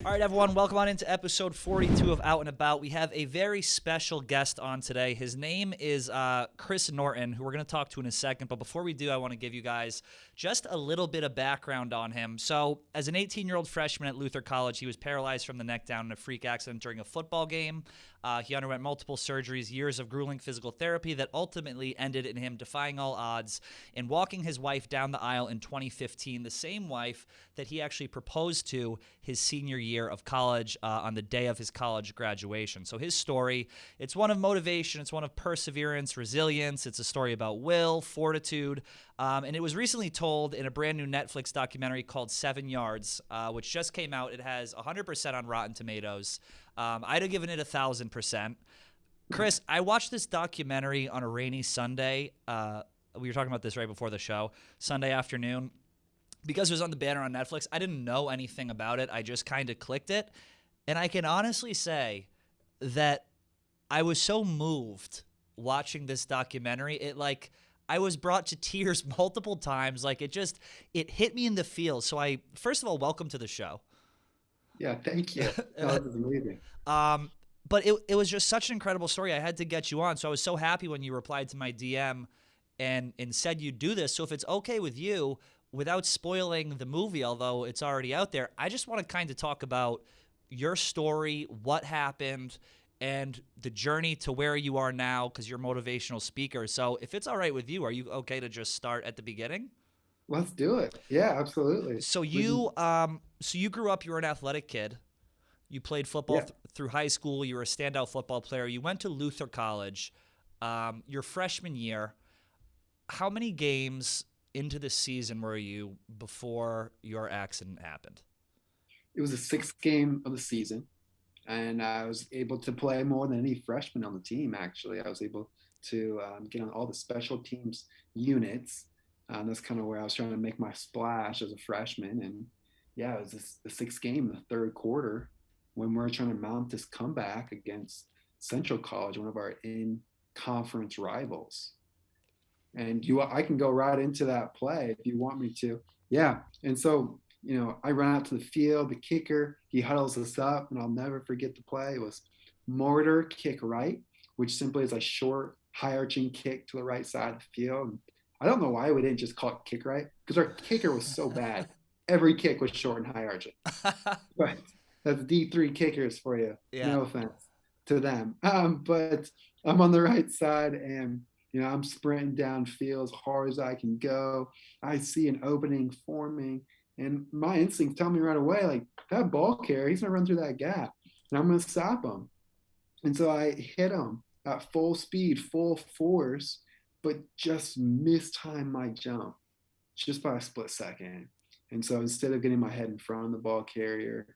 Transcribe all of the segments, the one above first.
All right, everyone, welcome on into episode 42 of Out and About. We have a very special guest on today. His name is Chris Norton, who we're going to talk to in a second. But before we do, I want to give you guys just a little bit of background on him. So, as an 18-year-old freshman at Luther College, he was paralyzed from the neck down in a freak accident during a football game. He underwent multiple surgeries, years of grueling physical therapy that ultimately ended in him defying all odds and walking his wife down the aisle in 2015, the same wife that he actually proposed to his senior year of college on the day of his college graduation. So his story, it's one of motivation, it's one of perseverance, resilience. It's a story about will, fortitude, and it was recently told in a brand new Netflix documentary called 7 Yards, which just came out. It has 100% on Rotten Tomatoes. I'd have given it 1,000%. Chris, I watched this documentary on a rainy Sunday. We were talking about this right before the show, Sunday afternoon. Because it was on the banner on Netflix, I didn't know anything about it. I just kind of clicked it. And I can honestly say that I was so moved watching this documentary. I was brought to tears multiple times. It hit me in the feels. So first of all, welcome to the show. Yeah, thank you. That was amazing. Um, but it was just such an incredible story. I had to get you on. So I was so happy when you replied to my DM and said you'd do this. So if it's okay with you, without spoiling the movie, although it's already out there, I just want to kind of talk about your story, what happened, and the journey to where you are now because you're a motivational speaker. So if it's all right with you, are you okay to just start at the beginning? Let's do it. Yeah, absolutely. So We can, you grew up, you were an athletic kid. You played football yeah, through high school. You were a standout football player. You went to Luther College. Your freshman year, how many games into the season were you before your accident happened? it was the sixth game of the season, and I was able to play more than any freshman on the team, actually. I was able to get on all the special teams units. That's kind of where I was trying to make my splash as a freshman. And yeah, it was the sixth game in the third quarter when we are trying to mount this comeback against Central College, one of our in conference rivals. And I can go right into that play if you want me to. Yeah. And so, I run out to the field, the kicker, he huddles us up, and I'll never forget the play. It was mortar kick right, which simply is a short, high arching kick to the right side of the field. And I don't know why we didn't just call it kick right, because our kicker was so bad. Every kick was short and high arching. But that's D3 kickers for you. Yeah. No offense to them. But I'm on the right side, and I'm sprinting downfield as hard as I can go. I see an opening forming, and my instincts tell me right away, like, that ball carrier, he's gonna run through that gap, and I'm gonna stop him. And so I hit him at full speed, full force, but just mistime my jump just by a split second. And so instead of getting my head in front of the ball carrier,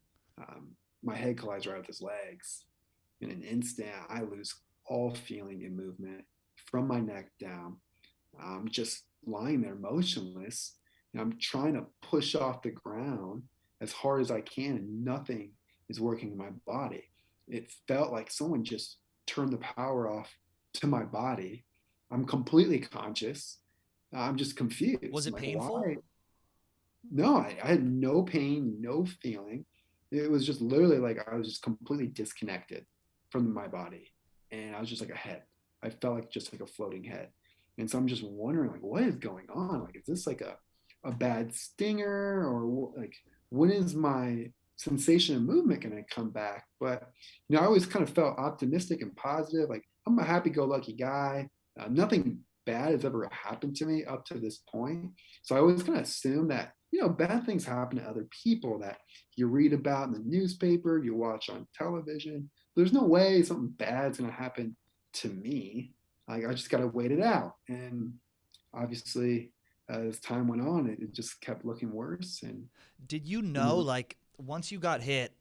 my head collides right with his legs. In an instant, I lose all feeling and movement from my neck down. I'm just lying there motionless. And I'm trying to push off the ground as hard as I can, and nothing is working in my body. It felt like someone just turned the power off to my body. I'm completely conscious. I'm just Was confused. I'm it like, painful? why? No, I had no pain, no feeling. It was just literally like I was just completely disconnected from my body. And I was just like a head. I felt like just like a floating head. And so I'm just wondering, like, what is going on? Like, is this like a bad stinger, or like, when is my sensation and movement going to come back? But, I always kind of felt optimistic and positive. Like, I'm a happy go lucky guy. Nothing bad has ever happened to me up to this point. So I always kind of assume that, bad things happen to other people that you read about in the newspaper, you watch on television. There's no way something bad's going to happen to me. Like, I just got to wait it out. And obviously, as time went on, it just kept looking worse. And, Did you you know, know, like, once you got hit,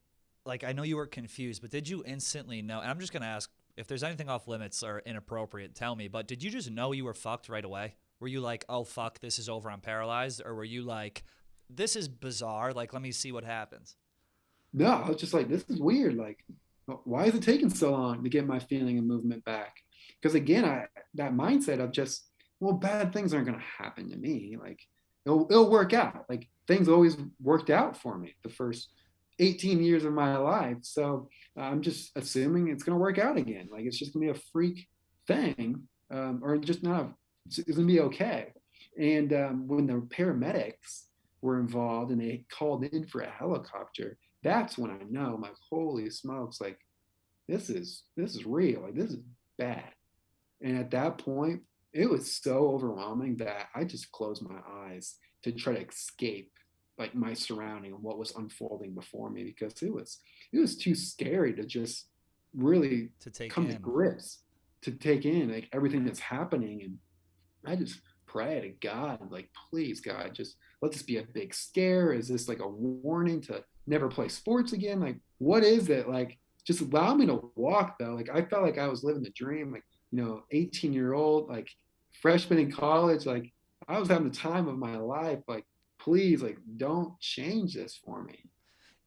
like, I know you were confused, but did you instantly know? And I'm just going to ask if there's anything off limits or inappropriate, tell me, but did you just know you were fucked right away? Were you like, oh, fuck, this is over, I'm paralyzed? Or were you like, this is bizarre, like, let me see what happens? no, I was just like, this is weird. Like, why is it taking so long to get my feeling and movement back? Because again, that mindset of just, well, bad things aren't going to happen to me. Like, it'll work out. Like, things always worked out for me the first 18 years of my life. So I'm just assuming it's going to work out again. Like it's just going to be a freak thing, or just not. It's going to be okay. And when the paramedics were involved and they called in for a helicopter, that's when I know, I'm like, holy smokes, like this is real. Like this is bad. And at that point, it was so overwhelming that I just closed my eyes to try to escape like my surrounding and what was unfolding before me, because it was too scary to just really To take come to in. grips, to take in like everything that's happening. And I just pray to God, like, please, God, just let this be a big scare. Is this like a warning to never play sports again? Like, what is it? Like, just allow me to walk though. Like, I felt like I was living the dream, like, 18-year-old, like freshman in college, like I was having the time of my life. Like, please, like, don't change this for me.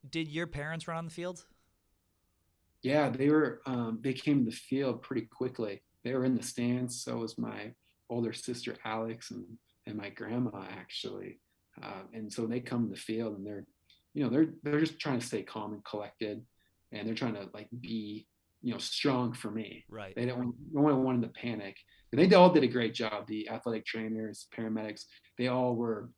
Did your parents run on the field? Yeah, they came to the field pretty quickly. They were in the stands. So was my older sister Alex and my grandma actually. And so they come to the field and they're just trying to stay calm and collected, and they're trying to like be strong for me. Right. They don't want them to panic. And they all did a great job. The athletic trainers, paramedics, they all were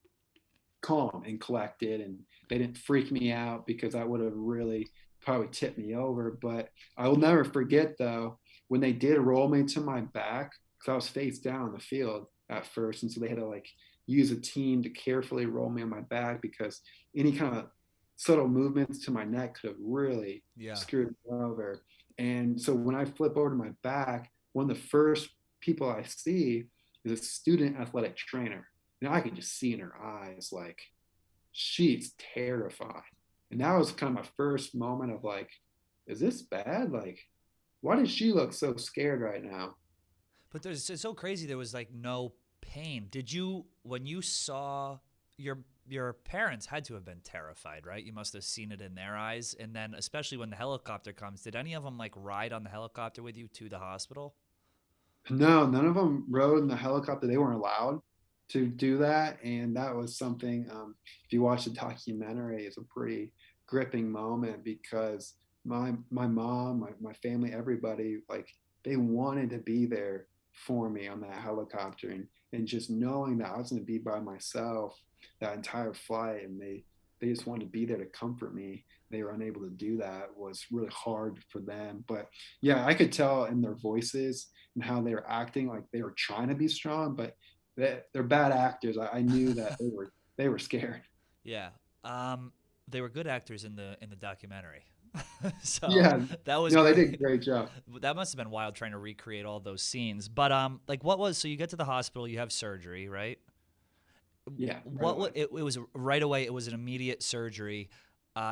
calm and collected, and they didn't freak me out because I would have really probably tipped me over. But I will never forget though when they did roll me to my back, because I was face down on the field at first, and so they had to like use a team to carefully roll me on my back because any kind of subtle movements to my neck could have really Yeah. screwed me over. And so when I flip over to my back, one of the first people I see is a student athletic trainer. I can just see in her eyes like she's terrified. And that was kind of my first moment of like, is this bad? Like, why does she look so scared right now? But it's so crazy. There was like no pain. Did you, when you saw your parents had to have been terrified, right? You must have seen it in their eyes. And then, especially when the helicopter comes, did any of them like ride on the helicopter with you to the hospital? No, none of them rode in the helicopter. They weren't allowed to do that. And that was something, if you watch the documentary, it's a pretty gripping moment because my mom, my family, everybody, like they wanted to be there for me on that helicopter. And just knowing that I was going to be by myself that entire flight, and they just wanted to be there to comfort me. They were unable to do that, was really hard for them. But yeah, I could tell in their voices and how they were acting, like they were trying to be strong, but they're bad actors. I knew that they were scared. Yeah. Um, they were good actors in the documentary. So Yeah, that was no, they did a great. great job. That must have been wild trying to recreate all those scenes. But like what was so you get to the hospital, you have surgery, right? Yeah, right What away. it was right away. It was an immediate surgery.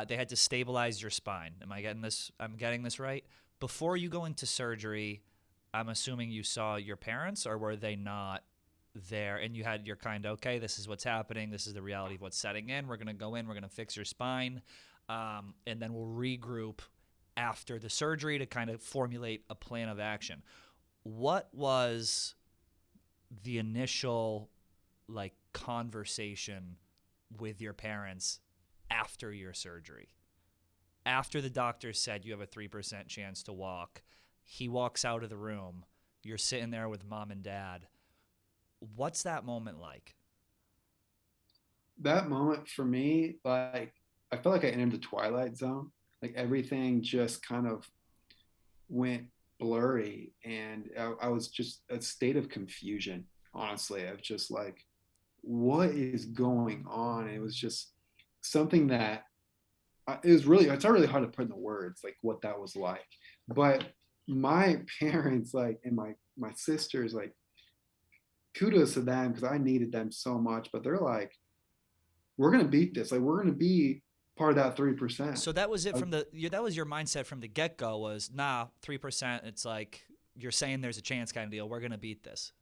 They had to stabilize your spine. Am I getting this? I'm getting this right. Before you go into surgery, I'm assuming you saw your parents, or were they not there? And you had your kind of okay. This is what's happening. This is the reality of what's setting in. We're gonna go in. We're gonna fix your spine, and then we'll regroup after the surgery to kind of formulate a plan of action. What was the initial like conversation with your parents after your surgery? After the doctor said you have a 3% chance to walk, he walks out of the room. You're sitting there with mom and dad. What's that moment like? That moment for me, like I felt like I entered the twilight zone. Like everything just kind of went blurry, and I was just a state of confusion, honestly, of just like, what is going on? It was just something that it's not really hard to put into words like what that was like. But my parents, like, and my sisters, like, kudos to them because I needed them so much. But they're like, we're gonna beat this. Like, we're gonna be part of that 3%. So that was it Like, from that was your mindset from the get go was nah 3%. It's like you're saying there's a chance kind of deal. We're gonna beat this.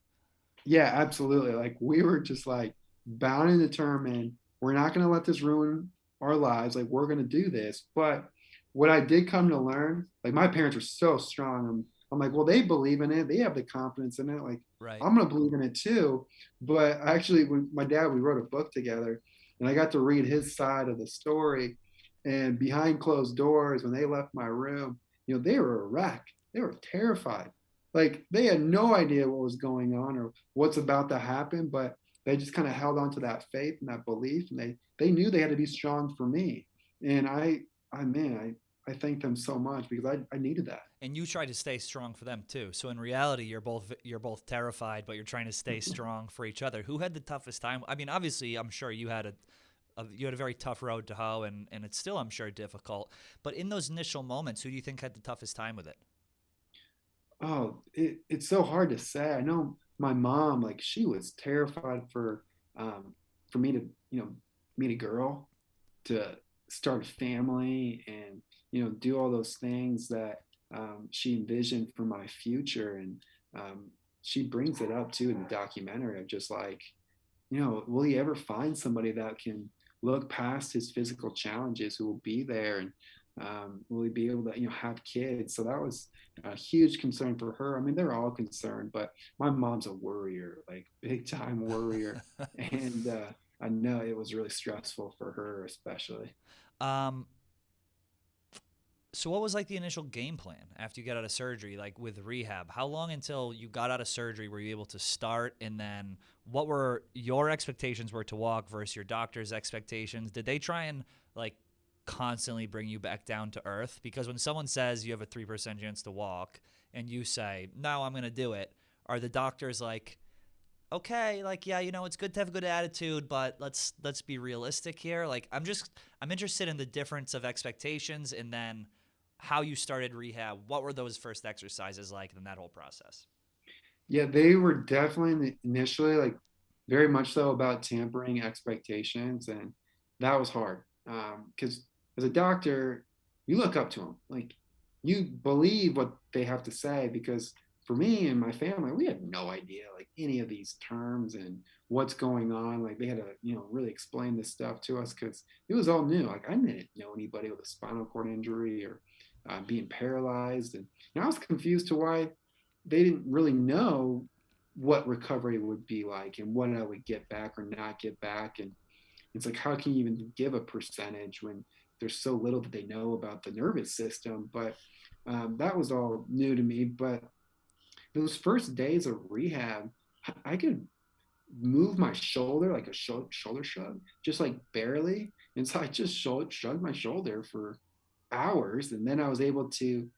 yeah, absolutely. Like we were just like bound and determined. We're not gonna let this ruin our lives. Like we're gonna do this. But what I did come to learn, like my parents were so strong. I'm like, well, they believe in it. They have the confidence in it. Like Right. I'm gonna believe in it too. But actually, when my dad, we wrote a book together, and I got to read his side of the story. And behind closed doors, when they left my room, they were a wreck. They were terrified. Like they had no idea what was going on or what's about to happen, but they just kind of held on to that faith and that belief, and they knew they had to be strong for me. And I thank them so much because I needed that. And you try to stay strong for them too. So in reality, you're both terrified, but you're trying to stay strong for each other. Who had the toughest time? I mean, obviously, I'm sure you had a very tough road to hoe, and it's still, I'm sure, difficult. But in those initial moments, who do you think had the toughest time with it? Oh, it's so hard to say. I know my mom, like she was terrified for me to, meet a girl, to start a family and, do all those things that she envisioned for my future. And she brings it up too in the documentary of just like, will he ever find somebody that can look past his physical challenges, who will be there, and will he be able to, have kids? So that was a huge concern for her. I mean, they're all concerned, but my mom's a worrier, like big time worrier, and I know it was really stressful for her, especially. um, so what was like the initial game plan after you got out of surgery, like with rehab? How long until you got out of surgery were you able to start? And then what were your expectations were to walk versus your doctor's expectations? Did they try and like constantly bring you back down to earth? Because when someone says you have a 3% chance to walk and you say, no, I'm going to do it, are the doctors like, okay, like, yeah, it's good to have a good attitude, but let's be realistic here. Like, I'm interested in the difference of expectations, and then how you started rehab. What were those first exercises like, and that whole process? Yeah, they were definitely initially like very much so about tampering expectations, and that was hard. Because as a doctor, you look up to them, like you believe what they have to say. Because for me and my family, we had no idea like any of these terms and what's going on. Like they had to, really explain this stuff to us because it was all new. Like I didn't know anybody with a spinal cord injury or being paralyzed, and I was confused to why they didn't really know what recovery would be like and what I would get back or not get back. And it's like, how can you even give a percentage when there's so little that they know about the nervous system? But that was all new to me. But those first days of rehab, I could move my shoulder like a shoulder shrug, just like barely. And so I just shrugged my shoulder for hours. And then I was able to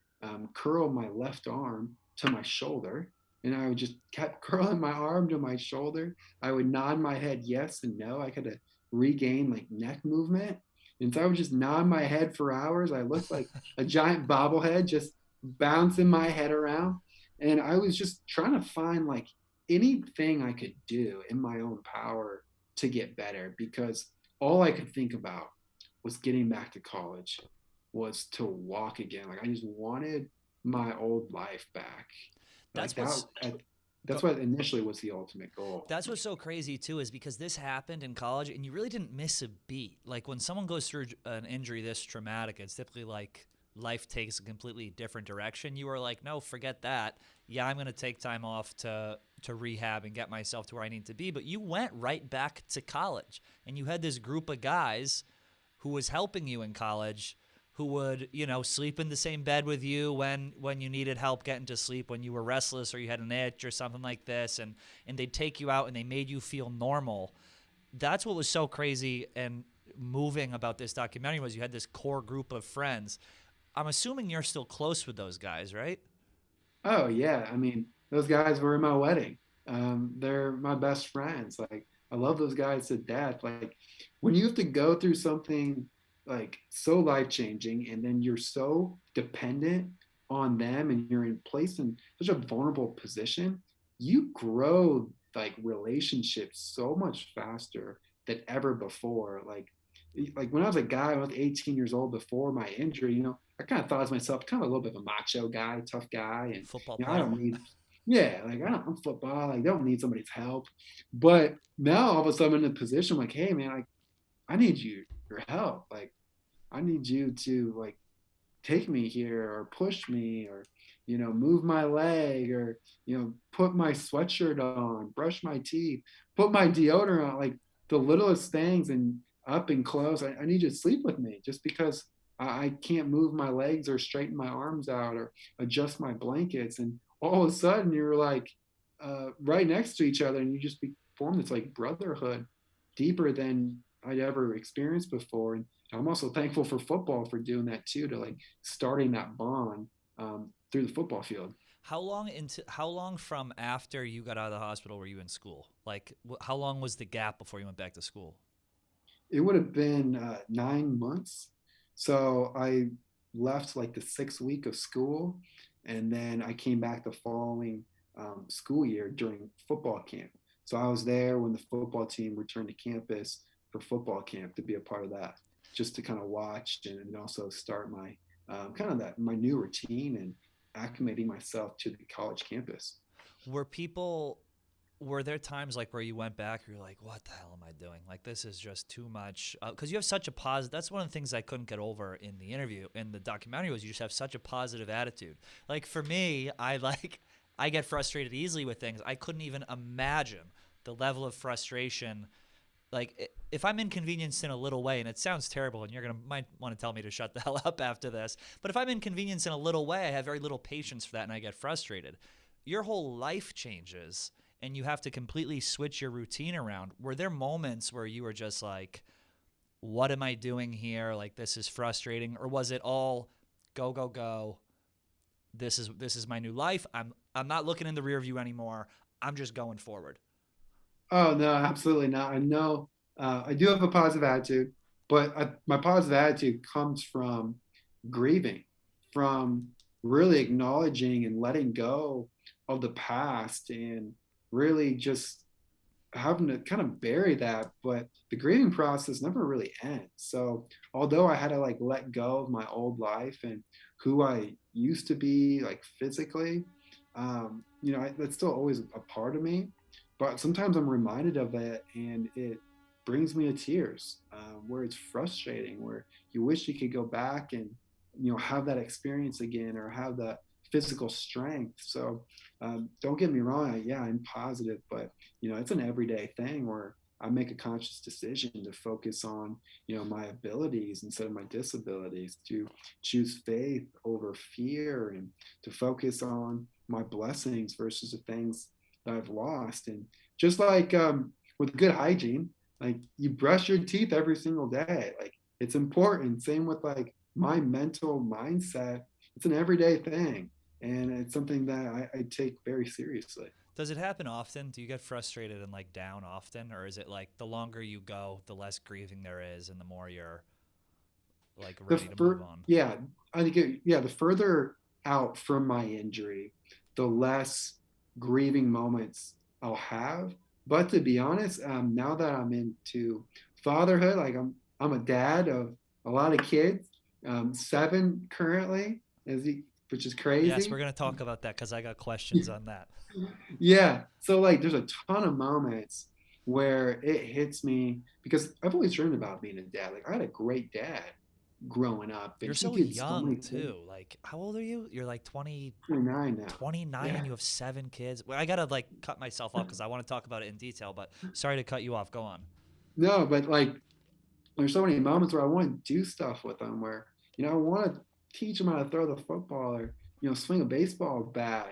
curl my left arm to my shoulder. And I would just kept curling my arm to my shoulder. I would nod my head yes and no. I had to regain like neck movement. And so I would just nod my head for hours. I looked like a giant bobblehead just bouncing my head around. And I was just trying to find like anything I could do in my own power to get better because all I could think about was getting back to college, was to walk again. Like I just wanted my old life back. Like That's that. what's That's what initially was the ultimate goal. That's what's so crazy too, is because this happened in college and you really didn't miss a beat. Like when someone goes through an injury this traumatic, it's typically like life takes a completely different direction. You were like, no, forget that. Yeah, I'm going to take time off to rehab and get myself to where I need to be. But you went right back to college, and you had this group of guys who was helping you in college, who would, sleep in the same bed with you when you needed help getting to sleep, when you were restless or you had an itch or something like this, and they'd take you out and they made you feel normal. That's what was so crazy and moving about this documentary, was you had this core group of friends. I'm assuming you're still close with those guys, right? Oh yeah, I mean those guys were in my wedding. They're my best friends. Like I love those guys to death. Like when you have to go through something like so life changing, and then you're so dependent on them, and you're in place in such a vulnerable position, you grow like relationships so much faster than ever before. Like when I was a guy, I was 18 years old before my injury, I kind of thought of myself kind of a little bit of a macho guy, tough guy. And, Football I player. don't need, yeah, like I'm football. Like, I don't need somebody's help. But now all of a sudden I'm in a position like, hey, man, I need your help. Like, I need you to like take me here or push me or, move my leg or, put my sweatshirt on, brush my teeth, put my deodorant on, like the littlest things. And up and close. I need you to sleep with me just because I can't move my legs or straighten my arms out or adjust my blankets. And all of a sudden, you're like right next to each other, and you just form this like brotherhood deeper than I'd ever experienced before. And I'm also thankful for football for doing that too, to like starting that bond through the football field. How long from after you got out of the hospital were you in school? Like how long was the gap before you went back to school? It would have been 9 months. So I left like the 6th week of school, and then I came back the following school year during football camp. So I was there when the football team returned to campus for football camp to be a part of that, just to kind of watch and also start my kind of that my new routine and acclimating myself to the college campus. Were people were there times like where you went back you're like, what the hell am I doing? Like this is just too much, because you have such a positive, that's one of the things I couldn't get over in the interview in the documentary, was you just have such a positive attitude. Like for me, I get frustrated easily with things. I couldn't even imagine the level of frustration. Like if I'm inconvenienced in a little way, and it sounds terrible, and you're gonna might want to tell me to shut the hell up after this, but if I'm inconvenienced in a little way, I have very little patience for that, and I get frustrated. Your whole life changes, and you have to completely switch your routine around. Were there moments where you were just like, "What am I doing here? Like this is frustrating," or was it all go go go? This is my new life. I'm not looking in the rear view anymore. I'm just going forward. Oh no, absolutely not. I know I do have a positive attitude, but my positive attitude comes from grieving, from really acknowledging and letting go of the past, and really just having to kind of bury that. But the grieving process never really ends. So although I had to like let go of my old life and who I used to be, like physically, that's still always a part of me. But sometimes I'm reminded of it, and it brings me to tears, where it's frustrating, where you wish you could go back and have that experience again or have that physical strength. So don't get me wrong, yeah, I'm positive, but it's an everyday thing where I make a conscious decision to focus on my abilities instead of my disabilities, to choose faith over fear, and to focus on my blessings versus the things that I've lost. And just like with good hygiene, like you brush your teeth every single day, like it's important. Same with like my mental mindset. It's an everyday thing, and it's something that I take very seriously. Does it happen often? Do you get frustrated and like down often, or is it like the longer you go, the less grieving there is, and the more you're like ready to move on? Yeah, I think yeah, the further out from my injury, the less grieving moments I'll have. But to be honest, now that I'm into fatherhood, like I'm a dad of a lot of kids, 7 currently, which is Yes, we're crazy. gonna talk about that because I got questions on that. Yeah. So like there's a ton of moments where it hits me because I've always dreamed about being a dad. Like I had a great dad growing up, and You're he so did so young many things. too. Like, how old are you? You're like 20, 29 now. 29, and Yeah. you have 7 kids. Well, I gotta like cut myself off because I want to talk about it in detail. But sorry to cut you off. Go on. No, but like there's so many moments where I want to do stuff with them where, I want to teach them how to throw the football or, swing a baseball bat,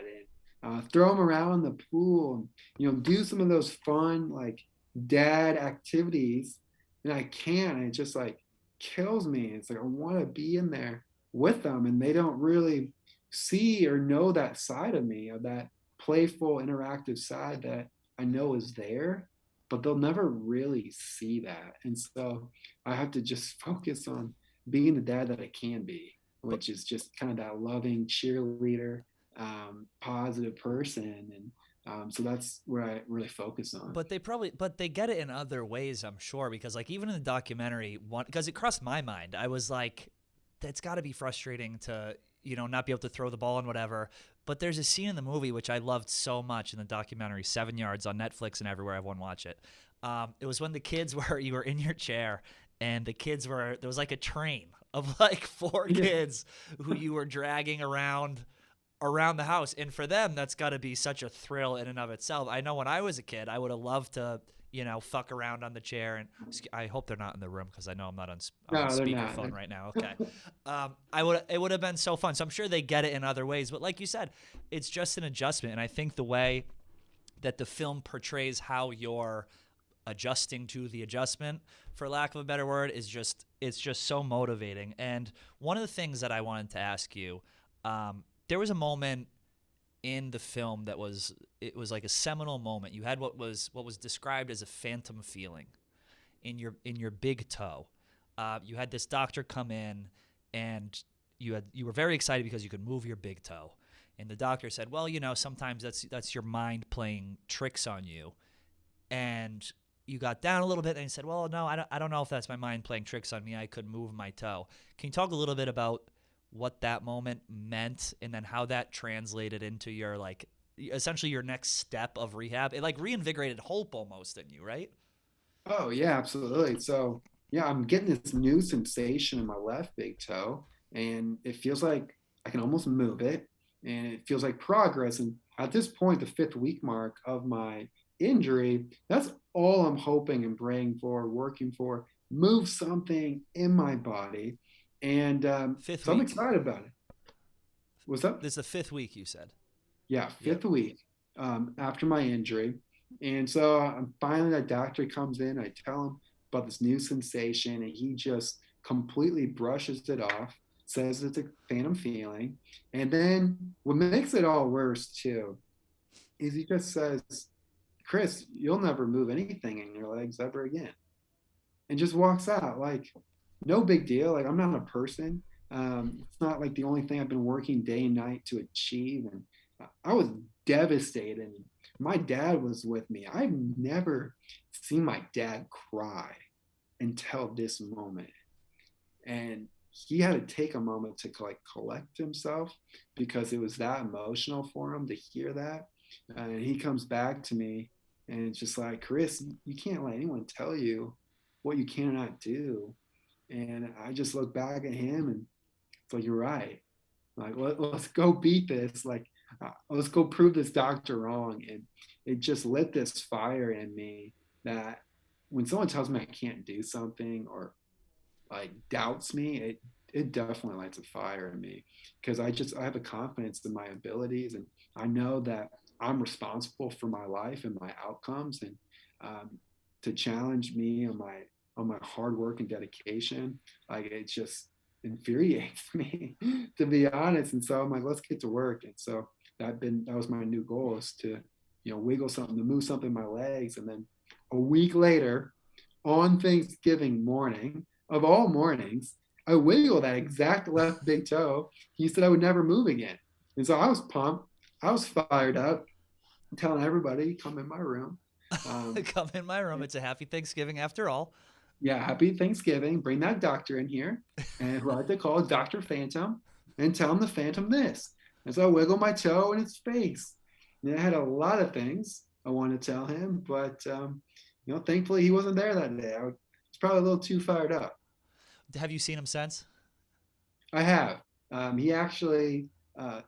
and throw them around the pool, and, do some of those fun, like dad activities. And I can't, and it just like kills me. It's like, I want to be in there with them, and they don't really see or know that side of me, of that playful, interactive side that I know is there, but they'll never really see that. And so I have to just focus on being the dad that I can be, But which is just kind of that loving cheerleader, positive person. And so that's where I really focus on. but they get it in other ways, I'm sure, because like even in the documentary, one because it crossed my mind, I was like, that's got to be frustrating to not be able to throw the ball and whatever. But there's a scene in the movie which I loved so much in the documentary, 7 Yards on Netflix and everywhere. Everyone watch it. It was when the kids were you were in your chair and the kids were there was like a train of like four Yeah. kids who you were dragging around the house. And for them, that's got to be such a thrill in and of itself. I know when I was a kid, I would have loved to fuck around on the chair. And I hope they're not in the room because I know I'm not on No, they're not. speakerphone right now. Okay. It would have been so fun. So I'm sure they get it in other ways. But like you said, it's just an adjustment. And I think the way that the film portrays how you're adjusting to the adjustment, for lack of a better word, it's just so motivating. And one of the things that I wanted to ask you, there was a moment in the film it was like a seminal moment. You had what was described as a phantom feeling in your big toe. You had this doctor come in, and you were very excited because you could move your big toe. And the doctor said, well, sometimes that's your mind playing tricks on you. And you got down a little bit and he said, well, no, I don't know if that's my mind playing tricks on me. I could move my toe. Can you talk a little bit about what that moment meant and then how that translated into your, like, essentially your next step of rehab? It like reinvigorated hope almost in you, right? Oh yeah, absolutely. So yeah, I'm getting this new sensation in my left big toe, and it feels like I can almost move it, and it feels like progress. And at this point, the 5th week mark of my injury, that's all I'm hoping and praying for, working for, move something in my body. And Fifth so I'm week. excited about it. What's up? This is the 5th week, you said. Yeah, Yep. fifth week after my injury. And so finally, that doctor comes in. I tell him about this new sensation, and he just completely brushes it off, says it's a phantom feeling. And then what makes it all worse, too, is he just says, Chris, you'll never move anything in your legs ever again. And just walks out like, no big deal. Like, I'm not a person. It's not like the only thing I've been working day and night to achieve. And I was devastated. My dad was with me. I've never seen my dad cry until this moment. And he had to take a moment to like collect himself because it was that emotional for him to hear that. And he comes back to me and it's just like, Chris, you can't let anyone tell you what you cannot do. And I just look back at him and it's like, you're right. Like, let's go beat this. Like, let's go prove this doctor wrong. And it just lit this fire in me that when someone tells me I can't do something or like doubts me, it definitely lights a fire in me because I have a confidence in my abilities and I know that I'm responsible for my life and my outcomes and to challenge me on my hard work and dedication, like it just infuriates me to be honest. And so I'm like, let's get to work. And so that was my new goal is to wiggle something, to move something in my legs. And then a week later, on Thanksgiving morning of all mornings, I wiggled that exact left big toe. He said I would never move again. And so I was pumped. I was fired up, telling everybody, come in my room. Come in my room. It's a happy Thanksgiving after all. Yeah, happy Thanksgiving. Bring that doctor in here. And who I like to call Dr. Phantom and tell him the Phantom this. And so I wiggle my toe in his face. And I had a lot of things I wanted to tell him, but thankfully he wasn't there that day. I was probably a little too fired up. Have you seen him since? I have. He actually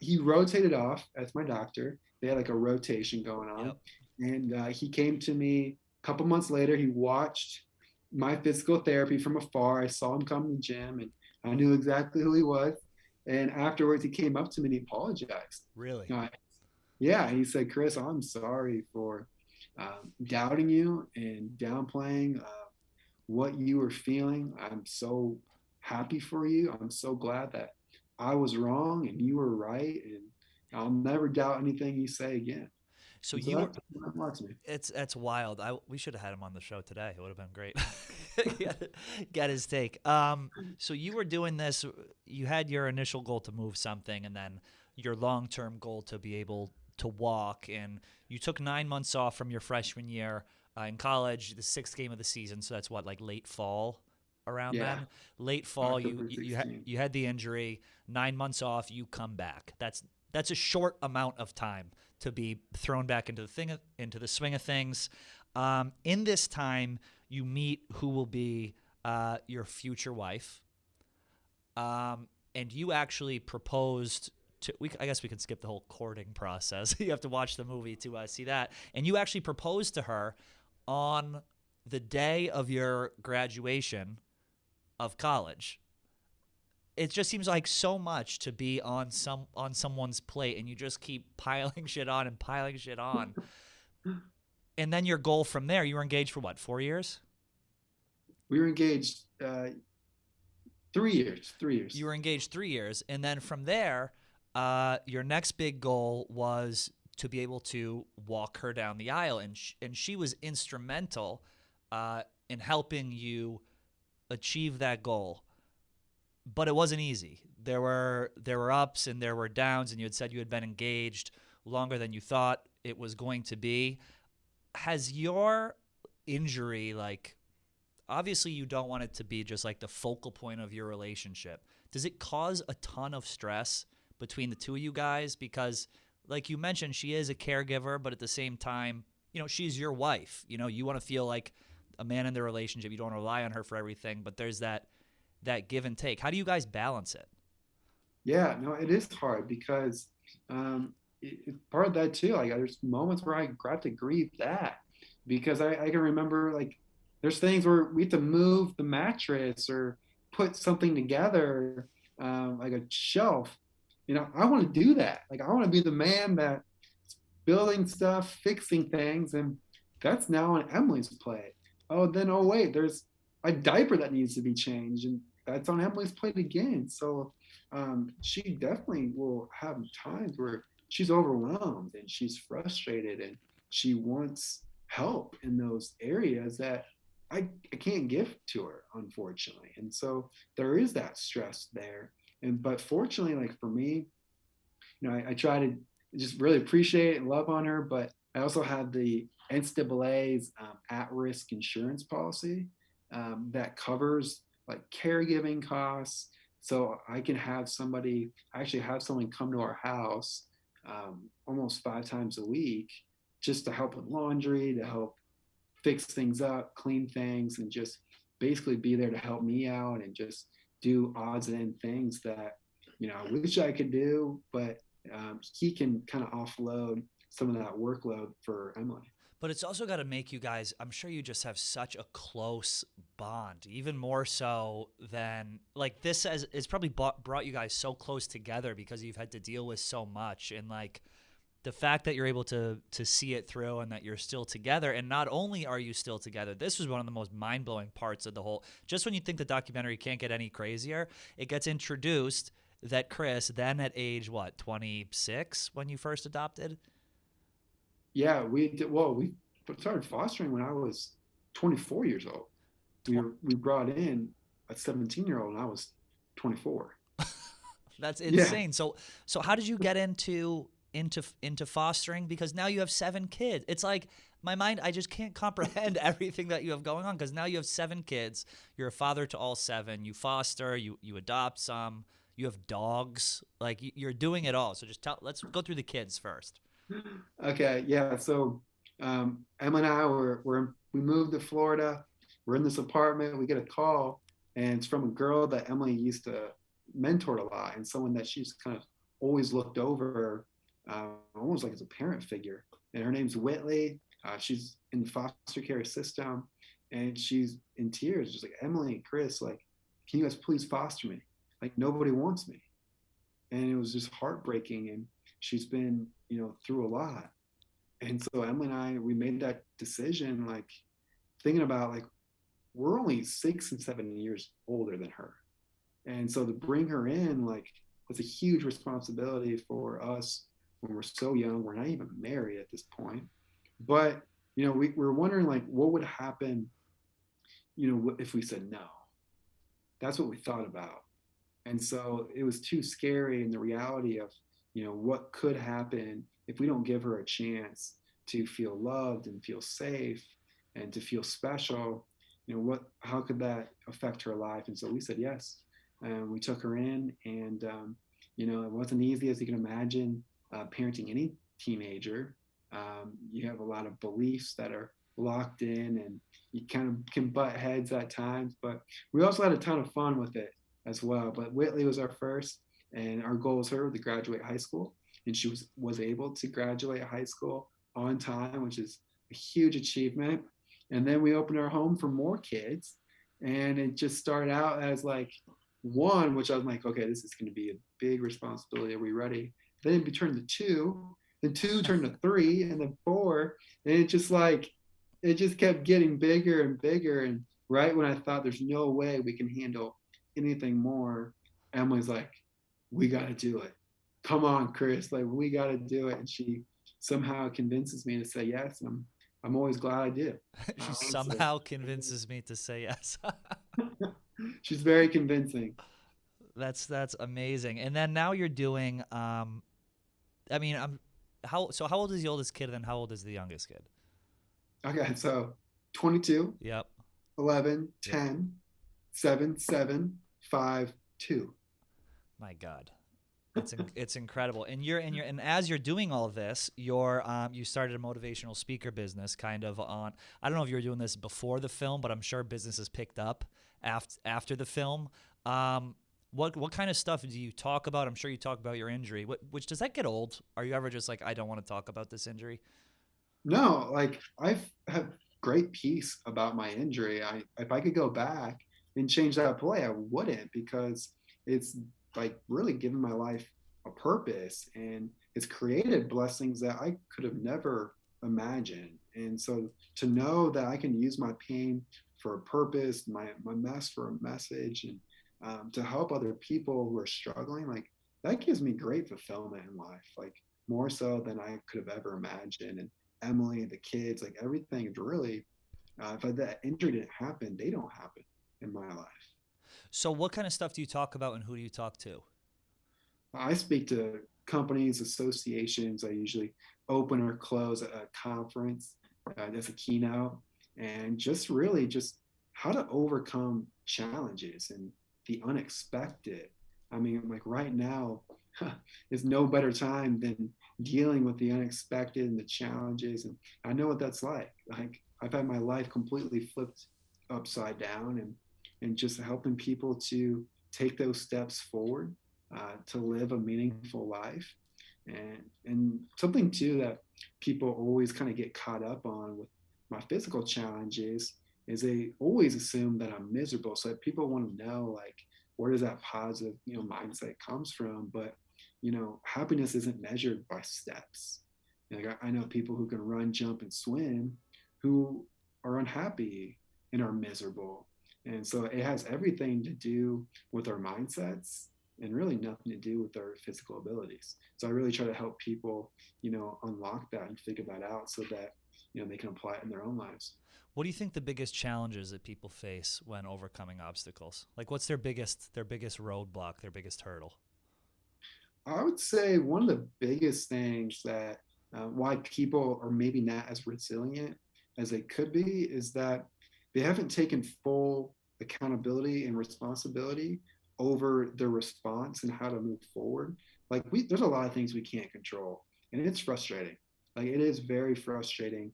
he rotated off as my doctor. They had like a rotation going on, Yep. and he came to me a couple months later. He watched my physical therapy from afar. I saw him come to the gym, and I knew exactly who he was. And afterwards, he came up to me and he apologized. Really? Yeah, he said, "Chris, I'm sorry for doubting you and downplaying what you were feeling. I'm so happy for you. I'm so glad that I was wrong and you were right. And I'll never doubt anything you say again." So And so you were that marks me. It's wild. We should have had him on the show today. It would have been great. Get his take. So you were doing this. You had your initial goal to move something, and then your long-term goal to be able to walk. And you took 9 months off from your freshman year in college, the 6th game of the season. So that's what, like late fall, around Yeah, then. Late fall, October 16th. you had the injury. 9 months off, you come back. That's a short amount of time to be thrown back into the swing of things. In this time, you meet who will be your future wife, and you actually proposed to. I guess we can skip the whole courting process. You have to watch the movie to see that. And you actually proposed to her on the day of your graduation of college. It just seems like so much to be on someone's plate, and you just keep piling shit on and piling shit on. And then your goal from there, you were engaged for what, 4 years? We were engaged 3 years. 3 years. You were engaged 3 years, and then from there, your next big goal was to be able to walk her down the aisle, and she was instrumental in helping you achieve that goal. But it wasn't easy. There were ups and there were downs, and you had said you had been engaged longer than you thought it was going to be. Has your injury, like, obviously you don't want it to be just like the focal point of your relationship. Does it cause a ton of stress between the two of you guys? Because like you mentioned, she is a caregiver, but at the same time, she's your wife. You want to feel like a man in the relationship. You don't want to rely on her for everything, but there's that give and take. How do you guys balance it? Yeah, no, it is hard because part of that too. Like, there's moments where I got to grieve that because I can remember like there's things where we have to move the mattress or put something together, like a shelf. I want to do that. Like, I want to be the man that building stuff, fixing things, and that's now on Emily's plate. Oh, then oh wait, there's a diaper that needs to be changed, and that's on Emily's plate again. So she definitely will have times where she's overwhelmed and she's frustrated and she wants help in those areas that I can't give to her, unfortunately. And so there is that stress there. But fortunately, like for me, I try to just really appreciate and love on her, but I also have the NCAA's at-risk insurance policy that covers like caregiving costs. So I can have somebody, I actually have someone come to our house almost 5 times a week just to help with laundry, to help fix things up, clean things, and just basically be there to help me out and just do odds and end things that I wish I could do, but he can kind of offload some of that workload for Emily. But it's also got to make you guys, I'm sure you just have such a close bond, even more so than like this has, it's probably brought you guys so close together because you've had to deal with so much. And like the fact that you're able to see it through and that you're still together. And not only are you still together, this was one of the most mind-blowing parts of the whole, just when you think the documentary can't get any crazier, it gets introduced that Chris, then at age what, 26 when you first adopted? Yeah, we did. Well, we started fostering when I was 24 years old. We brought in a 17-year-old, and I was 24. That's Yeah, insane. So how did you get into fostering? Because now you have 7 kids. It's like my mind, I just can't comprehend everything that you have going on because now you have 7 kids. You're a father to all 7. You foster, you adopt some, you have dogs. Like you're doing it all. So let's go through the kids first. okay, yeah. So Emma and I we moved to Florida. We're in this apartment. We get a call, and it's from a girl that Emily used to mentor a lot, and someone that she's kind of always looked over, almost like as a parent figure. And her name's Whitley. She's in the foster care system, and she's in tears, just like Emily and Chris, like, can you guys please foster me? Like nobody wants me, and it was just heartbreaking. And she's been, through a lot. And so Emily and I, we made that decision, like thinking about like we're only 6 and 7 years older than her, and so to bring her in like was a huge responsibility for us when we're so young. We're not even married at this point, but we're wondering like what would happen, if we said no. That's what we thought about. And so it was too scary, and the reality of what could happen if we don't give her a chance to feel loved and feel safe and to feel special. How could that affect her life? And so we said yes, and we took her in. And it wasn't easy, as you can imagine, parenting any teenager. You have a lot of beliefs that are locked in, and you kind of can butt heads at times, but we also had a ton of fun with it as well. But Whitley was our first, and our goal was her to graduate high school, and she was able to graduate high school on time, which is a huge achievement. And then we opened our home for more kids. And it just started out as like one, which I was like, okay, this is going to be a big responsibility. Are we ready? Then it turned to two, then two turned to three, and then four. And it just like, it just kept getting bigger and bigger. And right when I thought there's no way we can handle anything more, Emily's like, we got to do it. Come on, Chris, like we got to do it. And she somehow convinces me to say yes. And I'm always glad I did. She So somehow convinces me to say yes. she's very convincing. That's amazing. And then now you're doing I mean, how old is the oldest kid and then how old is the youngest kid? Okay, so 22, Yep. 11, Yep. 10, 7, 7, 5, 2. My God. It's incredible, and as you're doing all of this, you started a motivational speaker business, kind of on. I don't know if you were doing this before the film, but I'm sure business has picked up after the film. What kind of stuff do you talk about? I'm sure you talk about your injury. Which does that get old? Are you ever just like, I don't want to talk about this injury? No, like I've had great peace about my injury. If I could go back and change that play, I wouldn't because it's like really given my life a purpose and it's created blessings that I could have never imagined. And so to know that I can use my pain for a purpose, my mess for a message, and to help other people who are struggling, like that gives me great fulfillment in life, like more so than I could have ever imagined. And Emily, the kids, like everything is really, if that injury didn't happen, they don't happen in my life. So what kind of stuff do you talk about, and who do you talk to? I speak to companies, associations. I usually open or close a conference as a keynote, and just really just how to overcome challenges and the unexpected. I mean, like right now is no better time than dealing with the unexpected and the challenges. And I know what that's like. Like I've had my life completely flipped upside down, and just helping people to take those steps forward to live a meaningful life. And something too that people always kind of get caught up on with my physical challenges is they always assume that I'm miserable. So people want to know like where does that positive mindset comes from? But happiness isn't measured by steps. Like I know people who can run, jump, and swim who are unhappy and are miserable. And so it has everything to do with our mindsets and really nothing to do with our physical abilities. So I really try to help people, unlock that and figure that out so that, they can apply it in their own lives. What do you think the biggest challenges that people face when overcoming obstacles? Like, what's their biggest roadblock, their biggest hurdle? I would say one of the biggest things that why people are maybe not as resilient as they could be is that they haven't taken full accountability and responsibility over their response and how to move forward. Like there's a lot of things we can't control, and it's frustrating. Like it is very frustrating.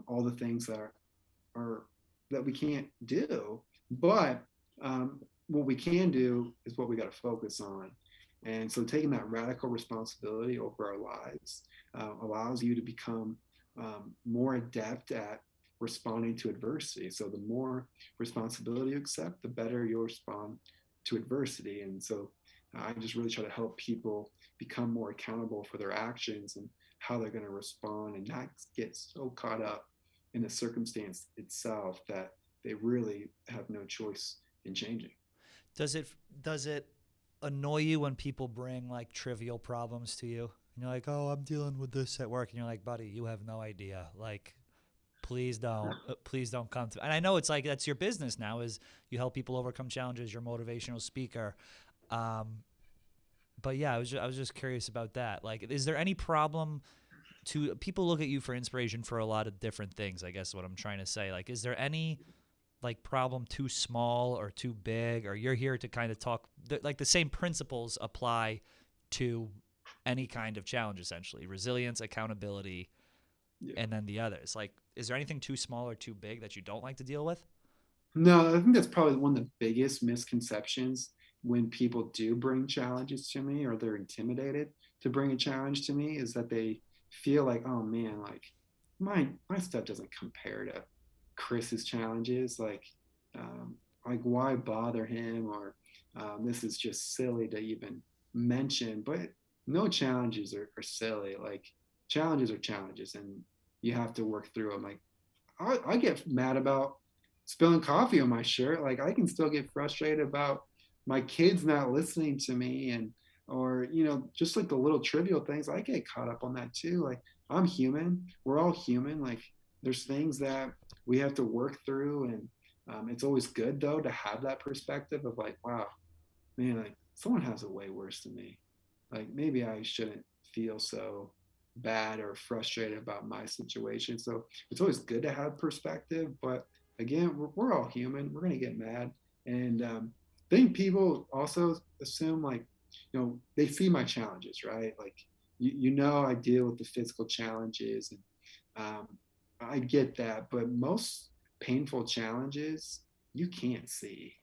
All the things are that we can't do, but what we can do is what we got to focus on. And so taking that radical responsibility over our lives allows you to become more adept at responding to adversity. So the more responsibility you accept, the better you'll respond to adversity. And so I just really try to help people become more accountable for their actions and how they're going to respond and not get so caught up in the circumstance itself that they really have no choice in changing. Does it does it annoy you when people bring like trivial problems to you? And you're like, "Oh, I'm dealing with this at work," and you're like, "Buddy, you have no idea. Like, please don't come to." And I know it's like that's your business now. Is you help people overcome challenges. You're a motivational speaker. Um, but yeah, I was just curious about that. Like, is there any problem to people look at you for inspiration for a lot of different things? I guess is what I'm trying to say. Like, is there any like problem too small or too big, or you're here to kind of talk like the same principles apply to any kind of challenge, essentially resilience, accountability, Yeah. and then the others. Like, is there anything too small or too big that you don't like to deal with? No, I think that's probably one of the biggest misconceptions when people do bring challenges to me or they're intimidated to bring a challenge to me is that they feel like, oh man, like my stuff doesn't compare to Chris's challenges, like why bother him, or this is just silly to even mention. But no challenges are silly. Like challenges are challenges, and you have to work through them. Like I get mad about spilling coffee on my shirt. Like I can still get frustrated about my kids not listening to me, and or just like the little trivial things. I get caught up on that too. Like I'm human. We're all human. Like there's things that we have to work through, and it's always good though to have that perspective of like, wow, man, like someone has it way worse than me. Like maybe I shouldn't feel so bad or frustrated about my situation. So it's always good to have perspective. But again, we're all human. We're gonna get mad, and I think people also assume like, they see my challenges, right? Like I deal with the physical challenges, and um, I get that, but most painful challenges you can't see.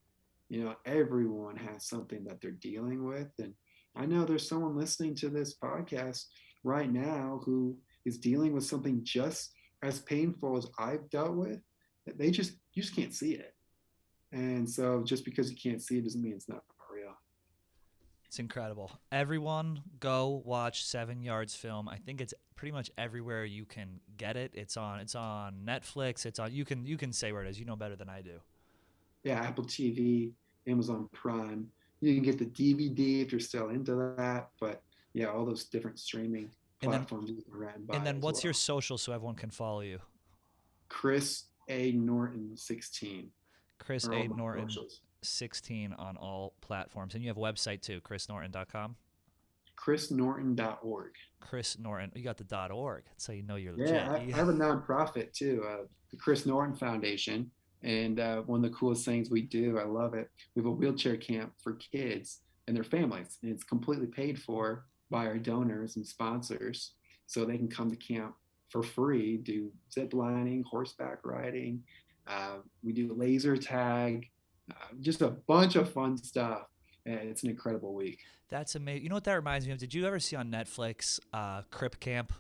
Everyone has something that they're dealing with. And I know there's someone listening to this podcast right now who is dealing with something just as painful as I've dealt with. You just can't see it. And so just because you can't see it doesn't mean it's not real. It's incredible. Everyone go watch 7 Yards Film. I think it's pretty much everywhere you can get it. It's on Netflix. You can say where it is. You know better than I do. Yeah, Apple TV, Amazon Prime. You can get the DVD if you're still into that. But yeah, all those different streaming And then platforms you can run and by then as what's your well. social so everyone can follow you? Chris A. Norton 16 Chris are all A. my Norton socials. 16 on all platforms. And you have a website too, chrisnorton.com. ChrisNorton.org. Chris Norton. You got the .org. That's how you know you're legit. Yeah, I have a nonprofit too, the Chris Norton Foundation. And one of the coolest things we do, I love it. We have a wheelchair camp for kids and their families, and it's completely paid for by our donors and sponsors, so they can come to camp for free, do zip lining, horseback riding. We do laser tag, just a bunch of fun stuff, and it's an incredible week. That's amazing. You know what that reminds me of? Did you ever see on Netflix Crip Camp?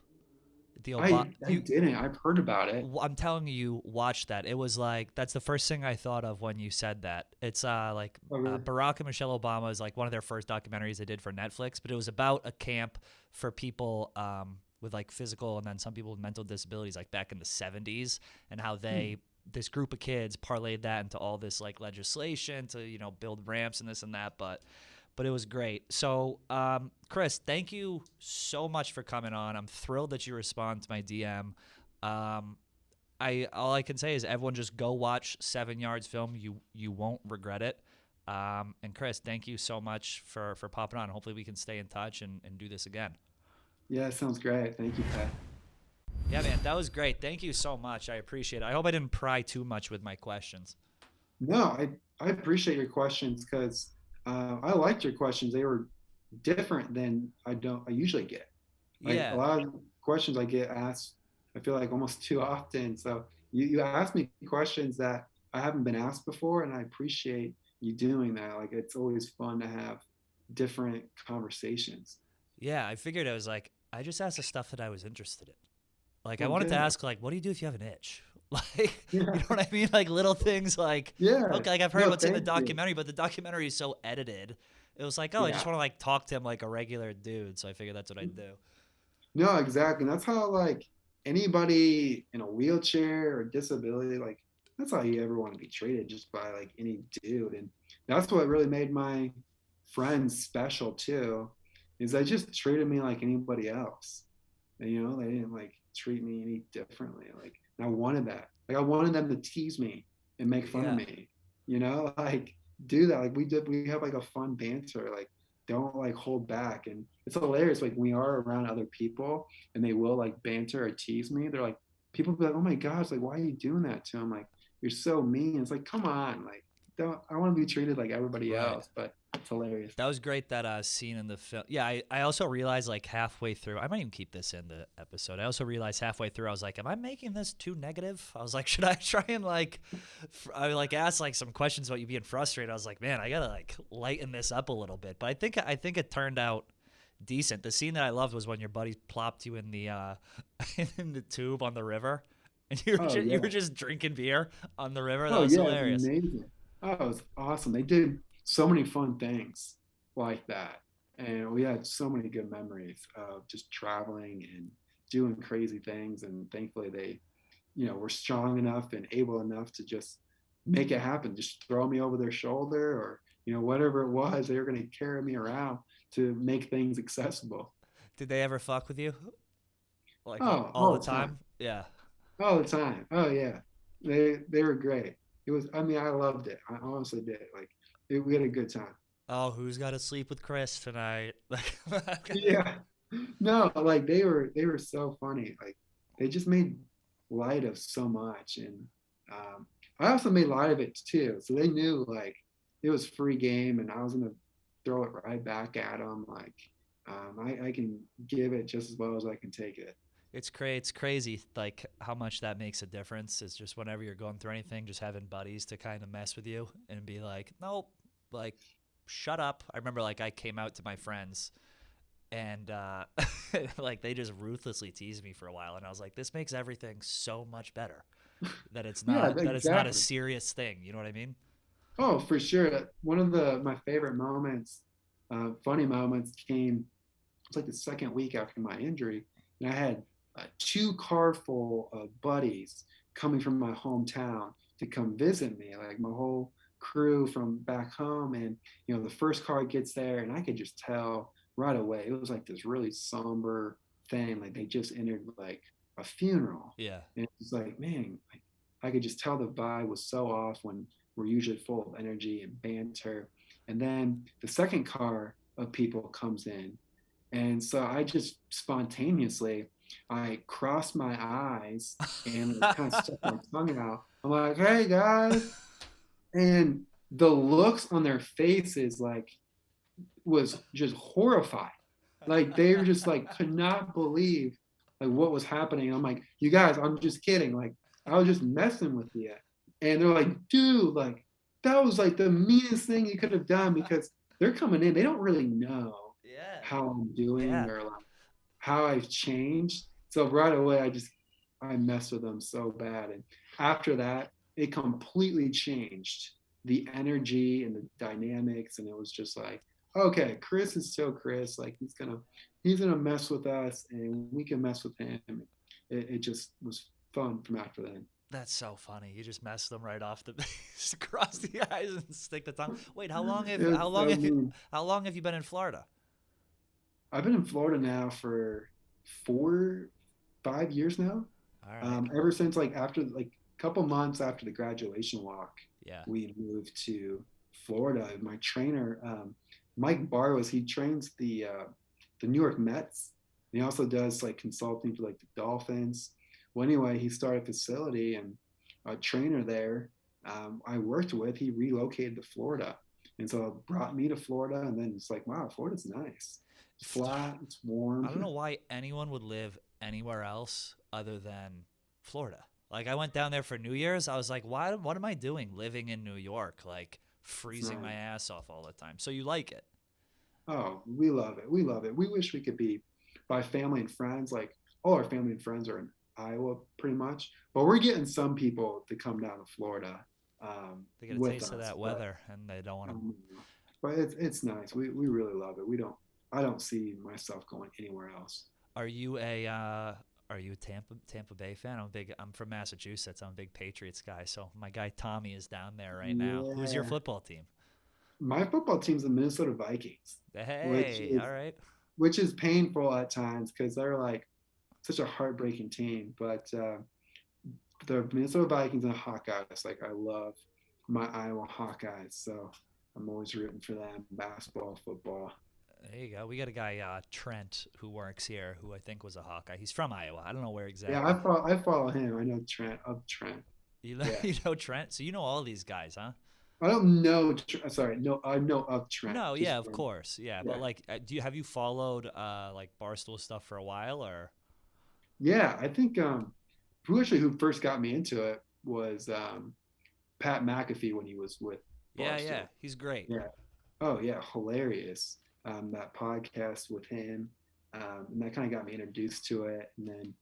The I Obama. I didn't. I've heard about it. I'm telling you, watch that. It was like that's the first thing I thought of when you said that. It's Over. Barack and Michelle Obama is like one of their first documentaries they did for Netflix, but it was about a camp for people with like physical and then some people with mental disabilities, like back in the 70s, and how Hmm. this group of kids parlayed that into all this like legislation to build ramps and this and that, but it was great. So, Chris, thank you so much for coming on. I'm thrilled that you respond to my DM. Um, I all I can say is everyone just go watch 7 Yards Film. You won't regret it. And Chris, thank you so much for popping on. Hopefully we can stay in touch and do this again. Yeah, sounds great. Thank you, Pat. Yeah, man, that was great. Thank you so much. I appreciate it. I hope I didn't pry too much with my questions. No, I appreciate your questions because I liked your questions. They were different than I usually get. Like a Yeah. lot of questions I get asked, I feel like almost too often. So you ask me questions that I haven't been asked before, and I appreciate you doing that. Like it's always fun to have different conversations. Yeah, I figured I was like, I just asked the stuff that I was interested in. Like I Well, wanted to good. ask like, what do you do if you have an itch? Like, you Yeah, know what I mean? Like little things like, yeah. okay, like I've heard No, what's in the thank you. documentary, but the documentary is so edited. It was like, oh, I just Yeah. want to like talk to him like a regular dude. So I figured that's what I'd do. No, exactly. And that's how like anybody in a wheelchair or disability, like that's how you ever want to be treated, just by like any dude. And that's what really made my friends special too, is they just treated me like anybody else. And, they didn't like treat me any differently. Like and I wanted that. Like I wanted them to tease me and make fun of Yeah. me, like do that. Like we have like a fun banter. Like don't like hold back. And it's hilarious. Like we are around other people and they will like banter or tease me. They're like, people be like, oh my gosh, like why are you doing that to him? Like you're so mean. It's like, come on, like don't I want to be treated like everybody Right. else, but it's hilarious. That was great, that scene in the film. Yeah, I also realized like halfway through, I might even keep this in the episode. I also realized halfway through, I was like, am I making this too negative? I was like, should I try and like, I like asked like some questions about you being frustrated. I was like, man, I gotta like lighten this up a little bit. But I think it turned out decent. The scene that I loved was when your buddy plopped you in the in the tube on the river. And Oh you yeah. were just drinking beer on the river. That Oh was yeah, it's hilarious. amazing. Oh, it was awesome. They did so many fun things like that. And we had so many good memories of just traveling and doing crazy things. And thankfully they, were strong enough and able enough to just make it happen. Just throw me over their shoulder or, whatever it was, they were going to carry me around to make things accessible. Did they ever fuck with you? Like Oh, all all the the time. time? Yeah. All the time. Oh yeah. They were great. It was, I mean, I loved it. I honestly did. Like we had a good time. Oh, who's got to sleep with Chris tonight? Like, Yeah. No, like they were so funny. Like they just made light of so much. And I also made light of it too. So they knew like it was free game and I was gonna throw it right back at them. Like I can give it just as well as I can take it. it's crazy like how much that makes a difference. It's just whenever you're going through anything, just having buddies to kind of mess with you and be like, nope, like shut up. I remember like I came out to my friends and like they just ruthlessly teased me for a while, and I was like, this makes everything so much better Yeah, that it's not a exactly. serious thing. You know what I mean? Oh, for sure. One of the my favorite moments, funny moments came. It's like the second week after my injury, and I had two car full of buddies coming from my hometown to come visit me. Like my whole crew from back home, and the first car gets there, and I could just tell right away it was like this really somber thing. Like they just entered like a funeral, Yeah. and it's like, man, like I could just tell the vibe was so off when we're usually full of energy and banter. And then the second car of people comes in, and so I just spontaneously, I crossed my eyes and like, kind of stuck my tongue out. I'm like, hey guys. And the looks on their faces like was just horrified. Like they were just like could not believe like what was happening. I'm like, you guys, I'm just kidding. Like I was just messing with you. And they're like, dude, like that was like the meanest thing you could have done because they're coming in. They don't really know Yeah. how I'm doing Yeah. or like how I've changed. So right away I messed with them so bad. And after that, it completely changed the energy and the dynamics. And it was just like, okay, Chris is still Chris. Like he's gonna mess with us and we can mess with him. It just was fun from after then. That's so funny. You just mess them right off the base, across the eyes, and stick the tongue. Wait, It was so mean. how long have you been in Florida? I've been in Florida now for 5 years now. All right. Ever since like after like a couple months after the graduation walk, Yeah. we moved to Florida. My trainer, Mike Barrows, he trains the New York Mets. And he also does like consulting for like the Dolphins. Well, anyway, he started a facility and a trainer there I worked with, he relocated to Florida. And so it brought me to Florida. And then it's like, wow, Florida's nice. It's flat, it's I don't know warm. why anyone would live anywhere else other than Florida. Like I went down there for New Year's. I was like, why? What am I doing living in New York? Like It's freezing my nice. ass off all the time. So you like it? Oh, we love it. We love it. We wish we could be by family and friends. Like all our family and friends are in Iowa pretty much, but we're getting some people to come down to Florida They get a with taste of us. that weather, and they don't want to. Um, but it's nice. We really love it. We don't. I don't see myself going anywhere else. Are you a are you a Tampa Bay fan? I'm from Massachusetts. I'm a big Patriots guy. So my guy Tommy is down there right now. Who's your Yeah, football team? my football team's the Minnesota Vikings, which Hey, is all right. which is painful at times because they're like such a heartbreaking team. But the Minnesota Vikings and Hawkeyes, like I love my Iowa Hawkeyes, so I'm always rooting for them. Basketball, football. There you go. We got a guy Trent who works here who I think was a Hawkeye. He's from Iowa. I don't know where Yeah, exactly. I follow him. I know Trent of Trent. You know, Yeah, you know Trent, so you know all these guys, huh? I don't know. Sorry, no, I know of Trent. No, Just yeah, of from course, yeah. But yeah, like, have you followed like Barstool stuff for a while or? yeah. I think who first got me into it was Pat McAfee when he was with Yeah, yeah, Barstool. he's great. Yeah. Oh yeah, hilarious. That podcast with him, and that kind of got me introduced to it. And then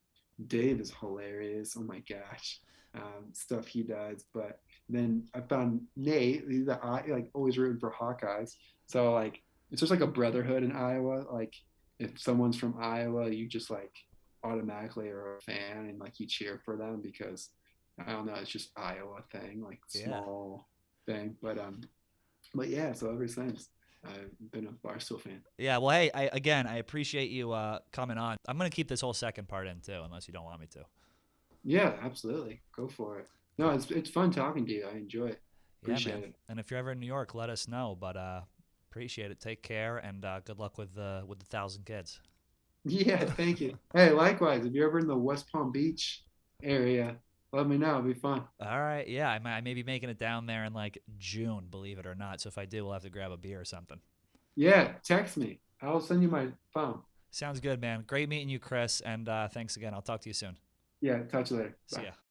Dave is hilarious. Oh my gosh, stuff he does. But then I found Nate. He's like always rooting for Hawkeyes. So like it's just like a brotherhood in Iowa. Like if someone's from Iowa, you just like automatically are a fan and like you cheer for them because I don't know. It's just Iowa thing, like Yeah. small thing. But yeah. So ever since I've been a Barstool fan. Yeah, well, hey, I appreciate you coming on. I'm gonna keep this whole second part in too, unless you don't want me to. Yeah, absolutely. Go for it. No, it's fun talking to you. I enjoy it. Yeah, man. Appreciate it. And if you're ever in New York, let us know. But appreciate it. Take care, and good luck with the 1,000 kids. Yeah, thank you. Hey, likewise, if you're ever in the West Palm Beach area, let me know. It'll be fun. All right, yeah, I may be making it down there in like June, believe it or not. So if I do, we'll have to grab a beer or something. Yeah, text me. I'll send you my phone. Sounds good, man. Great meeting you, Chris, and thanks again. I'll talk to you soon. Yeah, talk to you later. See Bye. ya.